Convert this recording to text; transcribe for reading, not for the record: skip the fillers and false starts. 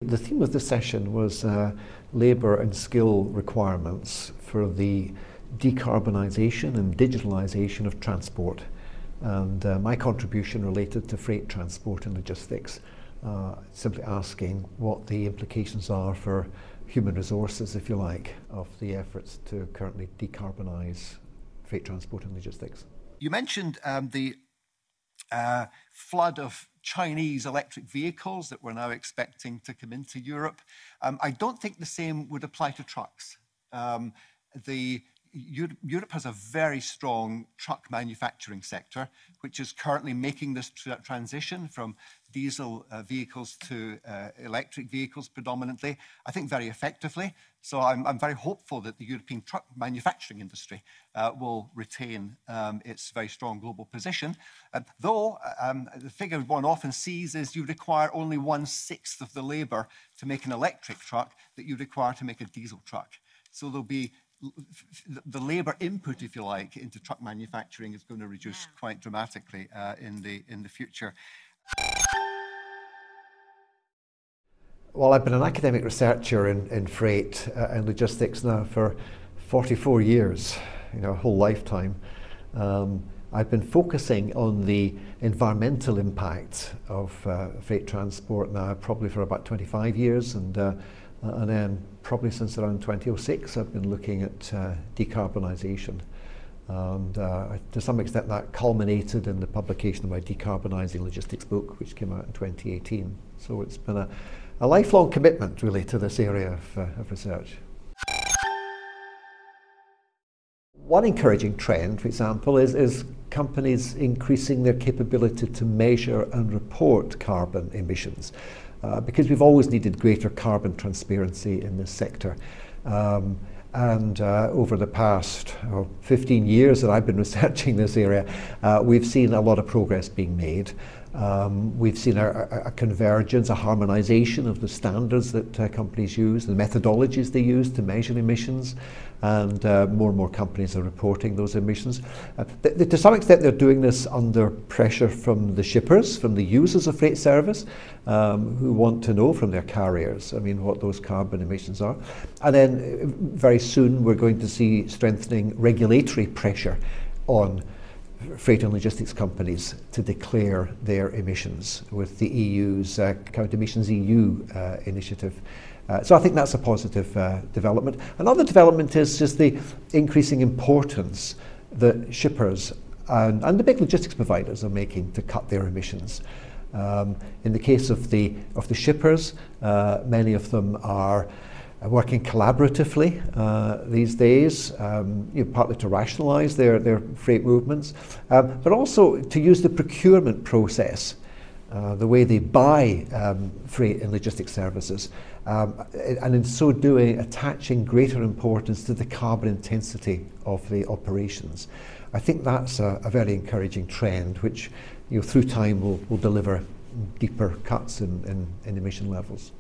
The theme of this session was labour and skill requirements for the decarbonisation and digitalisation of transport. And my contribution related to freight transport and logistics, simply asking what the implications are for human resources, if you like, of the efforts to currently decarbonise freight transport and logistics. You mentioned the flood of Chinese electric vehicles that we're now expecting to come into Europe. I don't think the same would apply to trucks. Europe has a very strong truck manufacturing sector, which is currently making this transition from diesel vehicles to electric vehicles predominantly, I think very effectively. So I'm very hopeful that the European truck manufacturing industry will retain its very strong global position. Though the figure one often sees is you require only 1/6 of the labour to make an electric truck that you require to make a diesel truck. So there'll be the labour input, if you like, into truck manufacturing is going to reduce quite dramatically in the future. Well, I've been an academic researcher in freight and logistics now for 44 years, a whole lifetime. I've been focusing on the environmental impact of freight transport now probably for about 25 years, and then probably since around 2006 I've been looking at decarbonisation. And to some extent that culminated in the publication of my Decarbonising Logistics book, which came out in 2018. So it's been a lifelong commitment really to this area of research. One encouraging trend, for example, is companies increasing their capability to measure and report carbon emissions. Because we've always needed greater carbon transparency in this sector. And over the past 15 years that I've been researching this area, we've seen a lot of progress being made. We've seen a convergence, a harmonisation of the standards that companies use, the methodologies they use to measure emissions, and more companies are reporting those emissions. To some extent they're doing this under pressure from the shippers, from the users of freight service, who want to know from their carriers, what those carbon emissions are. And then very soon we're going to see strengthening regulatory pressure on freight and logistics companies to declare their emissions with the EU's Count Emissions EU initiative. So I think that's a positive development. Another development is just the increasing importance that shippers and the big logistics providers are making to cut their emissions. In the case of the shippers, many of them are working collaboratively these days, partly to rationalise their freight movements, but also to use the procurement process, the way they buy freight and logistics services, and in so doing attaching greater importance to the carbon intensity of the operations. I think that's a very encouraging trend, which through time will deliver deeper cuts in emission levels.